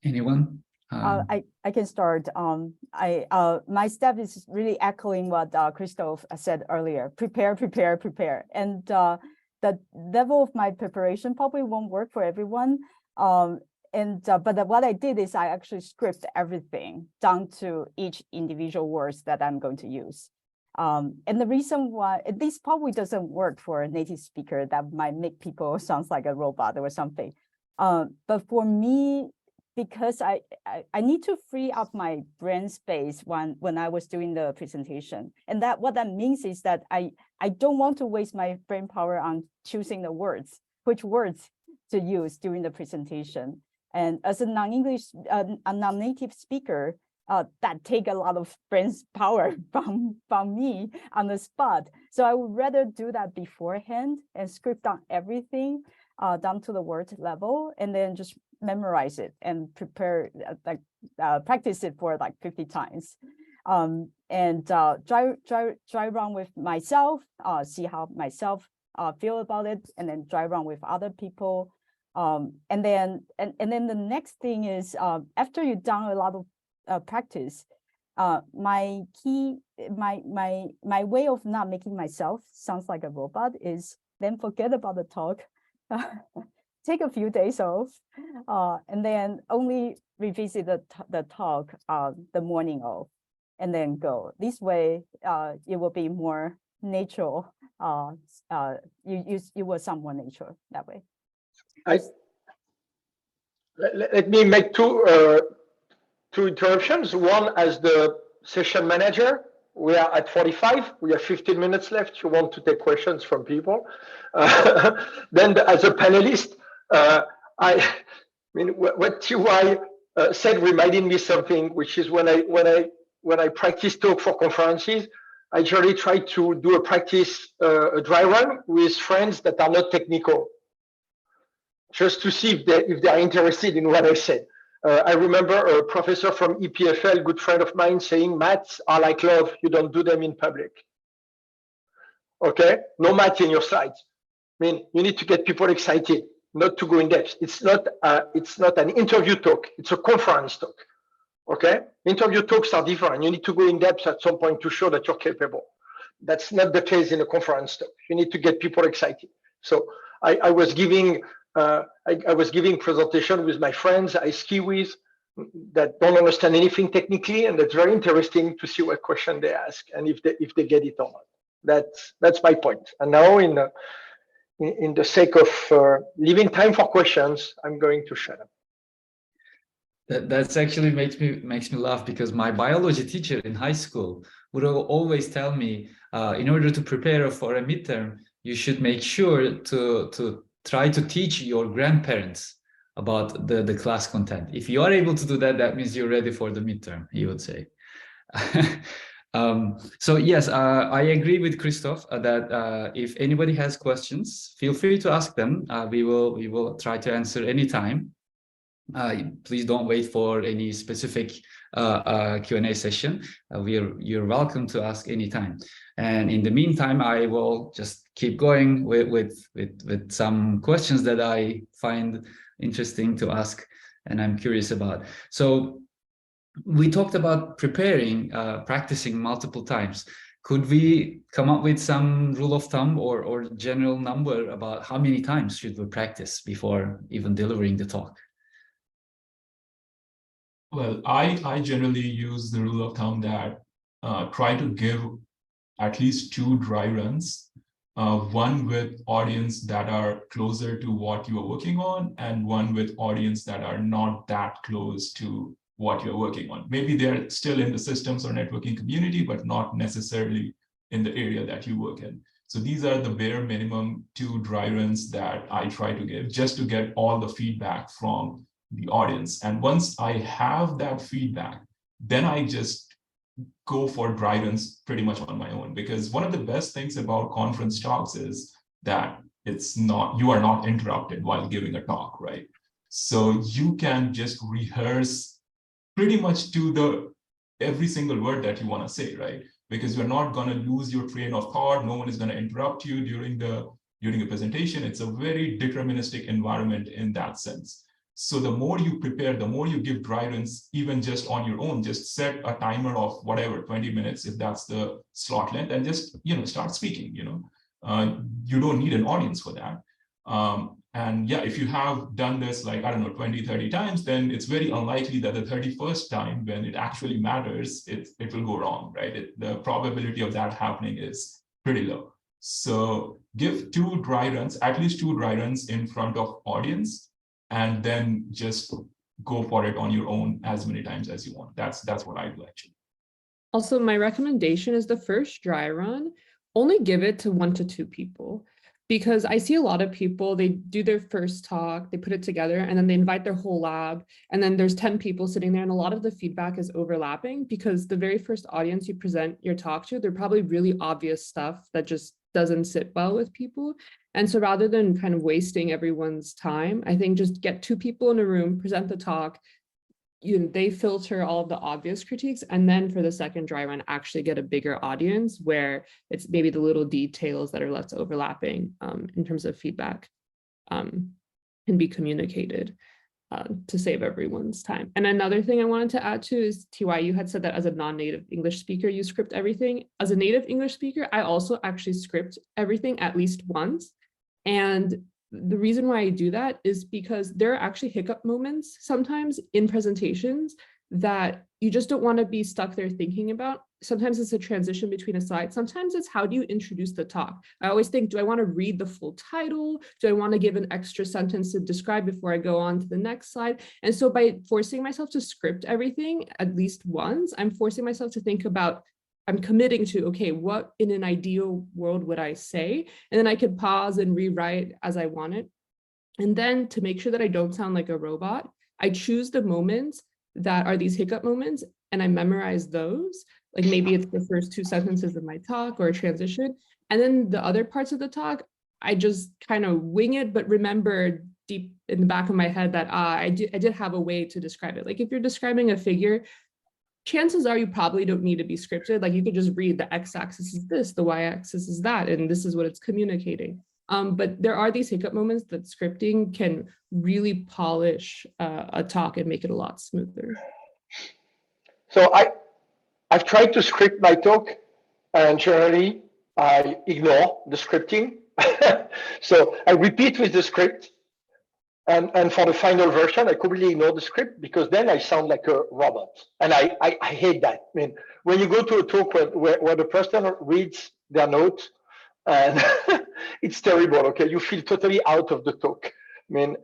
Anyone? I can start. My step is really echoing what Christophe said earlier. Prepare, prepare, prepare. And the level of my preparation probably won't work for everyone. But what I did is I actually script everything down to each individual words that I'm going to use. And the reason why this probably doesn't work for a native speaker, that might make people sound like a robot or something. But for me, because I need to free up my brain space when I was doing the presentation. And that what that means is that I don't want to waste my brain power on choosing the words, which words to use during the presentation. And as a non-English, a non-native speaker, that take a lot of brain power from me on the spot. So I would rather do that beforehand and script down everything down to the word level, and then just memorize it and prepare, practice it for like 50 times. And try around with myself, see how myself feel about it, and then try around with other people. And then the next thing is, after you've done a lot of practice, my way of not making myself sounds like a robot is then forget about the talk, take a few days off, and then only revisit the talk the morning of, and then go. This way, it will be more natural. You will sound more natural that way. Let me make two interruptions. One, as the session manager, we are at 45. We have 15 minutes left. You want to take questions from people. Then, as a panelist, I mean, what Te-Yuan said reminded me something, which is when I practice talk for conferences, I generally try to do a practice, a dry run with friends that are not technical, just to see if they are interested in what I said. I remember a professor from EPFL, good friend of mine, saying maths are like love, you don't do them in public. Okay, no math in your slides. I mean, you need to get people excited, not to go in depth. It's not an interview talk, it's a conference talk. Okay, interview talks are different. You need to go in depth at some point to show that you're capable. That's not the case in a conference talk. You need to get people excited. So I was giving presentation with my friends I ski with that don't understand anything technically, and it's very interesting to see what question they ask and if they get it or not. That's my point. And now, in the sake of leaving time for questions, I'm going to shut up. That's actually makes me laugh, because my biology teacher in high school would always tell me, in order to prepare for a midterm, you should make sure to try to teach your grandparents about the class content. If you are able to do that, that means you're ready for the midterm, he would say. So yes, I agree with Christophe that if anybody has questions, feel free to ask them. We will try to answer anytime. Please don't wait for any specific Q&A session. You're welcome to ask anytime. And in the meantime, I will just keep going with some questions that I find interesting to ask and I'm curious about. So we talked about preparing, practicing multiple times. Could we come up with some rule of thumb or general number about how many times should we practice before even delivering the talk? Well, I generally use the rule of thumb that try to give at least 2 dry runs, one with audience that are closer to what you are working on, and one with audience that are not that close to what you're working on. Maybe they're still in the systems or networking community, but not necessarily in the area that you work in. So these are the bare minimum 2 dry runs that I try to give, just to get all the feedback from the audience. And once I have that feedback, then I just go for dry runs pretty much on my own. Because one of the best things about conference talks is that you are not interrupted while giving a talk, right? So you can just rehearse pretty much to every single word that you want to say, right? Because you're not going to lose your train of thought. No one is going to interrupt you during a presentation. It's a very deterministic environment in that sense. So the more you prepare, the more you give dry runs, even just on your own, just set a timer of whatever, 20 minutes, if that's the slot length, and just, start speaking, you don't need an audience for that. And yeah, if you have done this, like, I don't know, 20, 30 times, then it's very unlikely that the 31st time when it actually matters, it will go wrong, right? The probability of that happening is pretty low. So give at least two dry runs in front of audience, and then just go for it on your own as many times as you want. That's what I do, actually. Also, my recommendation is the first dry run, only give it to 1 to 2 people. Because I see a lot of people, they do their first talk, they put it together, and then they invite their whole lab, and then there's 10 people sitting there, and a lot of the feedback is overlapping because the very first audience you present your talk to, they're probably really obvious stuff that just doesn't sit well with people. And so rather than kind of wasting everyone's time, I think just get 2 people in a room, present the talk, they filter all of the obvious critiques, and then for the second dry run actually get a bigger audience where it's maybe the little details that are less overlapping in terms of feedback can be communicated to save everyone's time. And another thing I wanted to add to is, TY, you had said that as a non-native English speaker you script everything. As a native English speaker, I also actually script everything at least once. And the reason why I do that is because there are actually hiccup moments sometimes in presentations that you just don't want to be stuck there thinking about. Sometimes it's a transition between a slide. Sometimes it's how do you introduce the talk. I always think, do I want to read the full title? Do I want to give an extra sentence to describe before I go on to the next slide? And so by forcing myself to script everything at least once, I'm forcing myself to think about, I'm committing to, okay, what in an ideal world would I say? And then I could pause and rewrite as I want it. And then to make sure that I don't sound like a robot, I choose the moments that are these hiccup moments and I memorize those. Like maybe it's the first 2 sentences of my talk or a transition. And then the other parts of the talk, I just kind of wing it, but remember deep in the back of my head that I did have a way to describe it. Like if you're describing a figure, chances are you probably don't need to be scripted. Like you could just read the x-axis is this, the y-axis is that, and this is what it's communicating. But there are these hiccup moments that scripting can really polish a talk and make it a lot smoother. So I've tried to script my talk, and generally I ignore the scripting. So I repeat with the script. And for the final version, I completely ignore the script because then I sound like a robot. And I hate that. I mean, when you go to a talk where the person reads their notes, and it's terrible, okay? You feel totally out of the talk. I mean,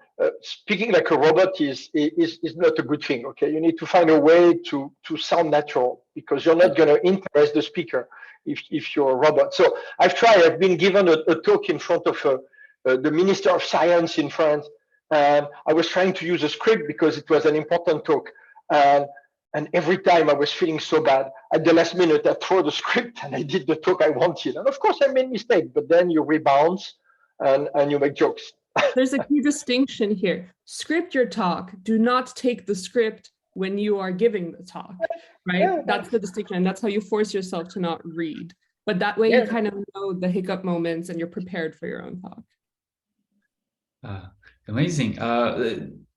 speaking like a robot is not a good thing, okay? You need to find a way to sound natural because you're not going to interest the speaker if you're a robot. So I've been given a talk in front of the Minister of Science in France. And I was trying to use a script because it was an important talk. And every time I was feeling so bad, at the last minute, I threw the script and I did the talk I wanted. And of course, I made mistakes, but then you rebound and you make jokes. There's a key distinction here. Script your talk. Do not take the script when you are giving the talk, right? Yeah. That's the distinction. And that's how you force yourself to not read. But that way you kind of know the hiccup moments and you're prepared for your own talk. Amazing.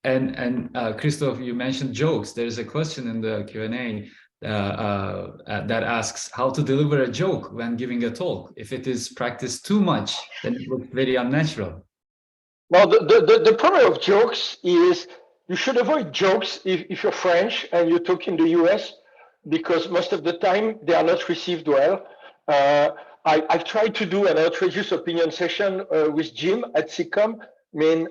And Christophe, you mentioned jokes. There's a question in the Q&A that asks how to deliver a joke when giving a talk. If it is practiced too much, then it looks very unnatural. Well, the problem of jokes is you should avoid jokes if you're French and you talk in the US, because most of the time they are not received well. I've tried to do an outrageous opinion session with Jim at SIGCOMM. I mean,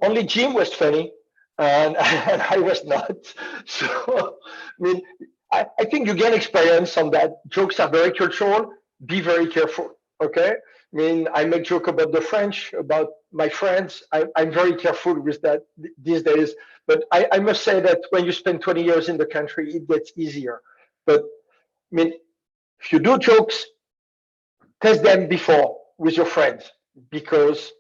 only Jim was funny, and I was not. So, I mean, I think you get experience on that. Jokes are very cultural. Be very careful, okay? I mean, I make joke about the French, about my friends. I'm very careful with that these days. But I must say that when you spend 20 years in the country, it gets easier. But, I mean, if you do jokes, test them before with your friends. because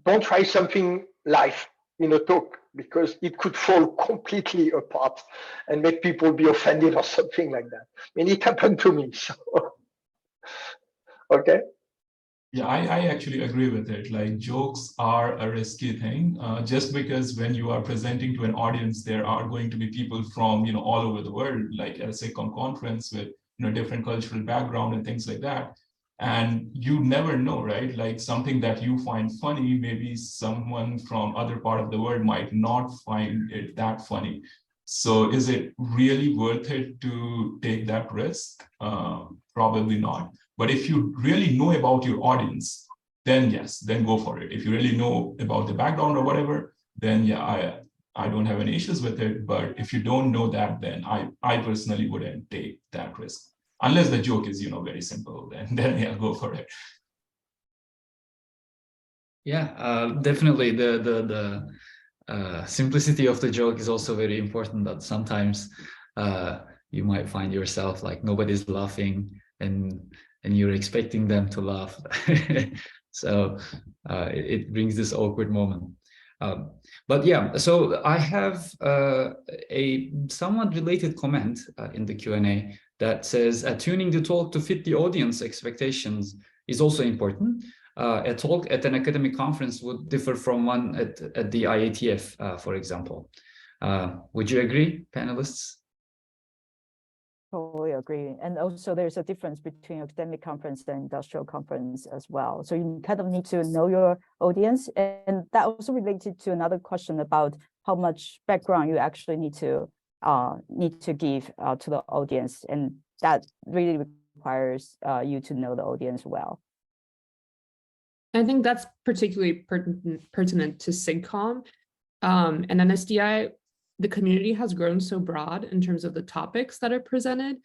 don't try something live in a talk, because it could fall completely apart and make people be offended or something like that. I mean, it happened to me. So, okay. Yeah, I actually agree with it. Like, jokes are a risky thing, just because when you are presenting to an audience, there are going to be people from, all over the world, like at a SIGCOMM conference with, different cultural background and things like that. And you never know, right? Like, something that you find funny, maybe someone from other part of the world might not find it that funny. So is it really worth it to take that risk? Probably not. But if you really know about your audience, then yes, then go for it. If you really know about the background or whatever, then yeah, I don't have any issues with it. But if you don't know that, then I personally wouldn't take that risk. Unless the joke is, very simple, then yeah, go for it. Yeah, definitely. The simplicity of the joke is also very important. That sometimes you might find yourself like nobody's laughing, and you're expecting them to laugh. So it brings this awkward moment. But yeah, so I have a somewhat related comment in the Q&A that says tuning the talk to fit the audience expectations is also important. A talk at an academic conference would differ from one at the IATF, for example. Would you agree, panelists? Totally agree. And also there's a difference between academic conference and industrial conference as well. So you kind of need to know your audience. And that also related to another question about how much background you actually need to give to the audience. And that really requires you to know the audience well. I think that's particularly pertinent to SIGCOMM and NSDI. The community has grown so broad in terms of the topics that are presented.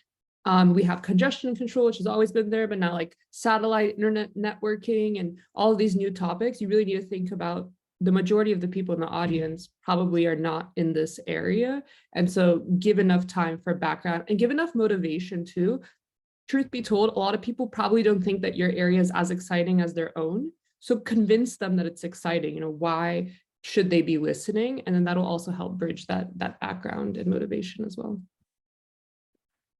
We have congestion control, which has always been there, but now like satellite internet networking and all of these new topics, you really need to think about the majority of the people in the audience probably are not in this area. And so give enough time for background and give enough motivation too. Truth be told, a lot of people probably don't think that your area is as exciting as their own. So convince them that it's exciting, why should they be listening? And then that'll also help bridge that background and motivation as well.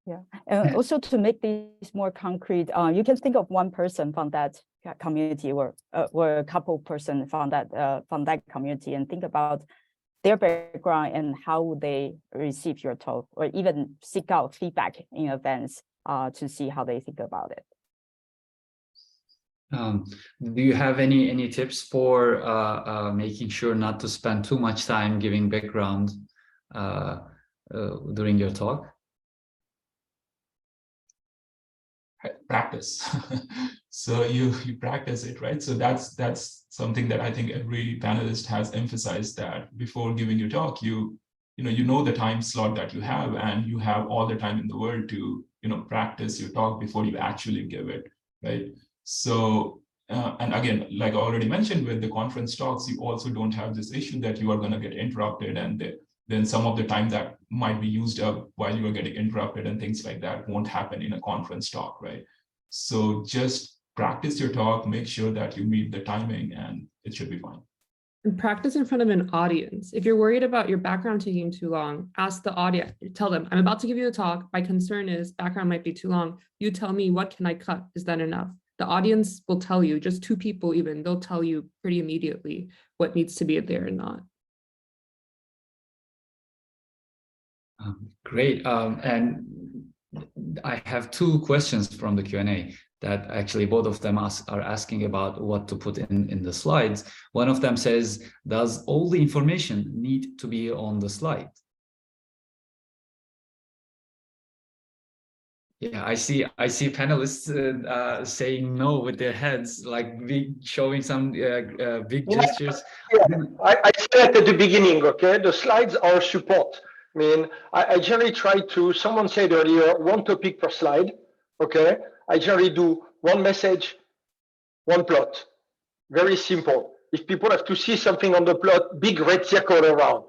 Yeah, and also to make these more concrete, you can think of one person from that community or a couple person from that community and think about their background and how they receive your talk, or even seek out feedback in advance to see how they think about it. Do you have any tips for making sure not to spend too much time giving background during your talk? Practice. So you practice it, right? So that's something that I think every panelist has emphasized, that before giving your talk, you know the time slot that you have, and you have all the time in the world to practice your talk before you actually give it, right? So and again, like I already mentioned, with the conference talks, you also don't have this issue that you are going to get interrupted, and then some of the time that might be used up while you are getting interrupted and things like that won't happen in a conference talk, right? So just practice your talk, make sure that you meet the timing, and it should be fine. And practice in front of an audience. If you're worried about your background taking too long, ask the audience, tell them, I'm about to give you a talk. My concern is background might be too long. You tell me, what can I cut? Is that enough? The audience will tell you, just two people even, they'll tell you pretty immediately what needs to be there and not. Great. And I have two questions from the Q&A that actually both of them are asking about what to put in the slides. One of them says, does all the information need to be on the slide? Yeah, I see panelists saying no with their heads, like showing some big gestures. Yeah, I said at the beginning, okay, the slides are support. I mean, I generally try to, someone said earlier, one topic per slide, okay? I generally do one message, one plot, very simple. If people have to see something on the plot, big red circle around.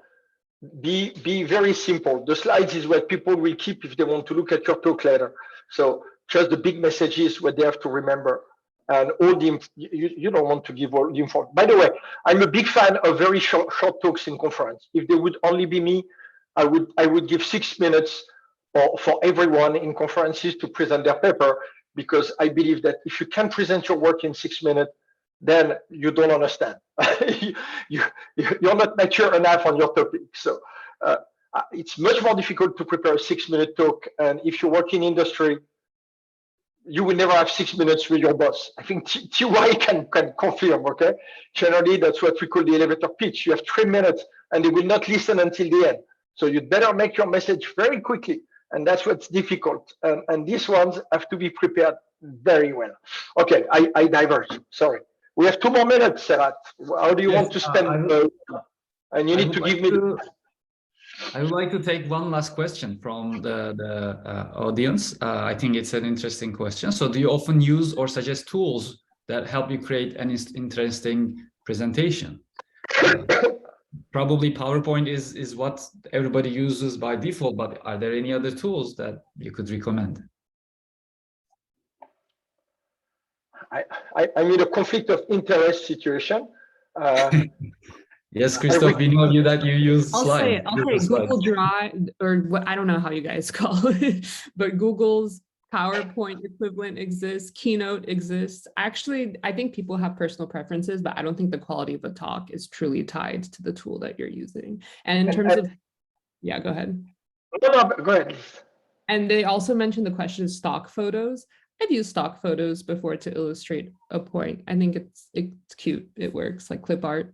Be very simple. The slides is what people will keep if they want to look at your talk later. So just the big messages what they have to remember. and all the you don't want to give all the info. By the way, I'm a big fan of very short talks in conference. If there would only be me, I would give 6 minutes for everyone in conferences to present their paper, because I believe that if you can present your work in 6 minutes, then you don't understand. You're not mature enough on your topic. So it's much more difficult to prepare a 6-minute talk. And if you work in industry, you will never have 6 minutes with your boss. I think Te-Yuan can confirm, okay? Generally, that's what we call the elevator pitch. You have 3 minutes and they will not listen until the end. So you'd better make your message very quickly. And that's what's difficult. And these ones have to be prepared very well. Okay, I diverge, sorry. We have 2 more minutes, Serhat. How do you want to spend? And you need to give me. I would like to take one last question from the audience. I think it's an interesting question. So do you often use or suggest tools that help you create an interesting presentation? Probably PowerPoint is what everybody uses by default, but are there any other tools that you could recommend? I'm in a conflict of interest situation. Yes, Christophe, we know that you use slides. I'll say Google Drive, or what, I don't know how you guys call it, but Google's PowerPoint equivalent exists, Keynote exists. Actually, I think people have personal preferences, but I don't think the quality of a talk is truly tied to the tool that you're using. And in terms of, yeah, go ahead. No, go ahead. And they also mentioned the question of stock photos. I've used stock photos before to illustrate a point. I think it's cute. It works, like clip art.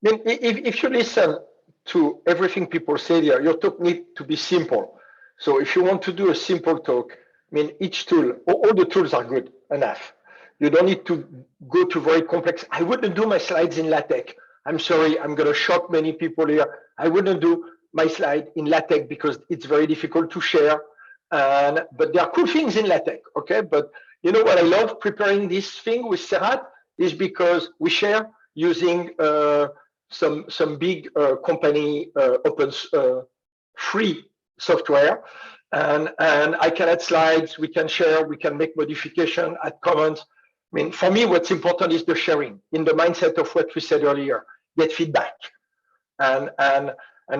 I mean, if you listen to everything people say here, your talk needs to be simple. So if you want to do a simple talk, I mean, each tool, all the tools are good enough. You don't need to go to very complex. I wouldn't do my slides in LaTeX. I'm sorry, I'm going to shock many people here. I wouldn't do my slide in LaTeX because it's very difficult to share. But there are cool things in LaTeX, okay? But you know what I love preparing this thing with Serhat is because we share using some big company open free software, and I can add slides, we can share, we can make modification, add comments. I mean, for me, what's important is the sharing in the mindset of what we said earlier, get feedback. And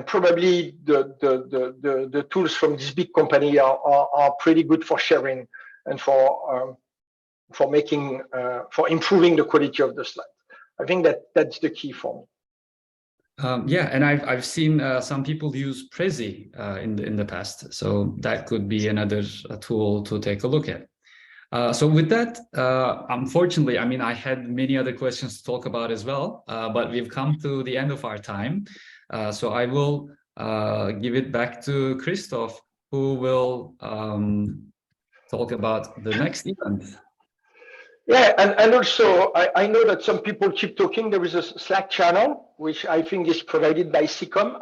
probably the tools from this big company are pretty good for sharing and for making for improving the quality of the slides. I think that's the key for me. Yeah, and I've seen some people use Prezi in the past, so that could be another tool to take a look at. So with that, unfortunately, I mean, I had many other questions to talk about as well, but we've come to the end of our time. So I will give it back to Christophe, who will talk about the next event. Yeah, and also I know that some people keep talking. There is a Slack channel, which I think is provided by SIGCOMM.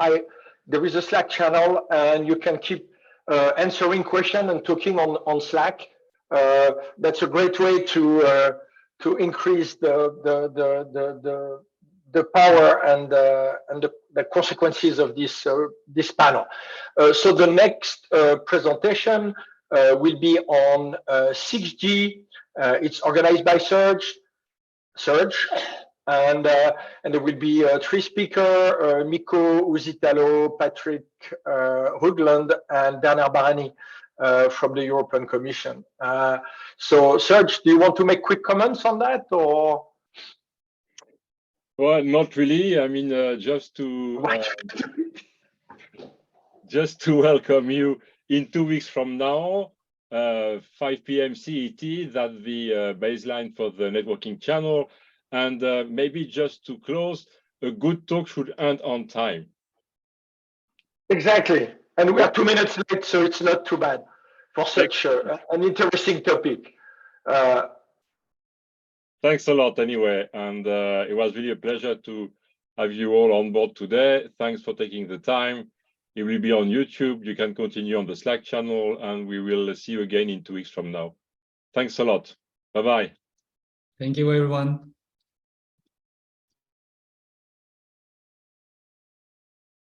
There is a Slack channel, and you can keep answering questions and talking on Slack. That's a great way to increase the power and the consequences of this panel. So the next presentation will be on 6G. It's organized by Serge, and there will be 3 speakers: Mikko Uusitalo, Patrick Hoogland, and Bernard Barani from the European Commission. So Serge, do you want to make quick comments on that, or? Well, not really. I mean, just to welcome you in 2 weeks from now, 5 p.m. CET. That's the baseline for the networking channel. And maybe just to close, a good talk should end on time. Exactly. And we are 2 minutes late, so it's not too bad for such an interesting topic. Thanks a lot anyway. And it was really a pleasure to have you all on board today. Thanks for taking the time. It will be on YouTube. You can continue on the Slack channel, and we will see you again in 2 weeks from now. Thanks a lot. Bye-bye. Thank you, everyone.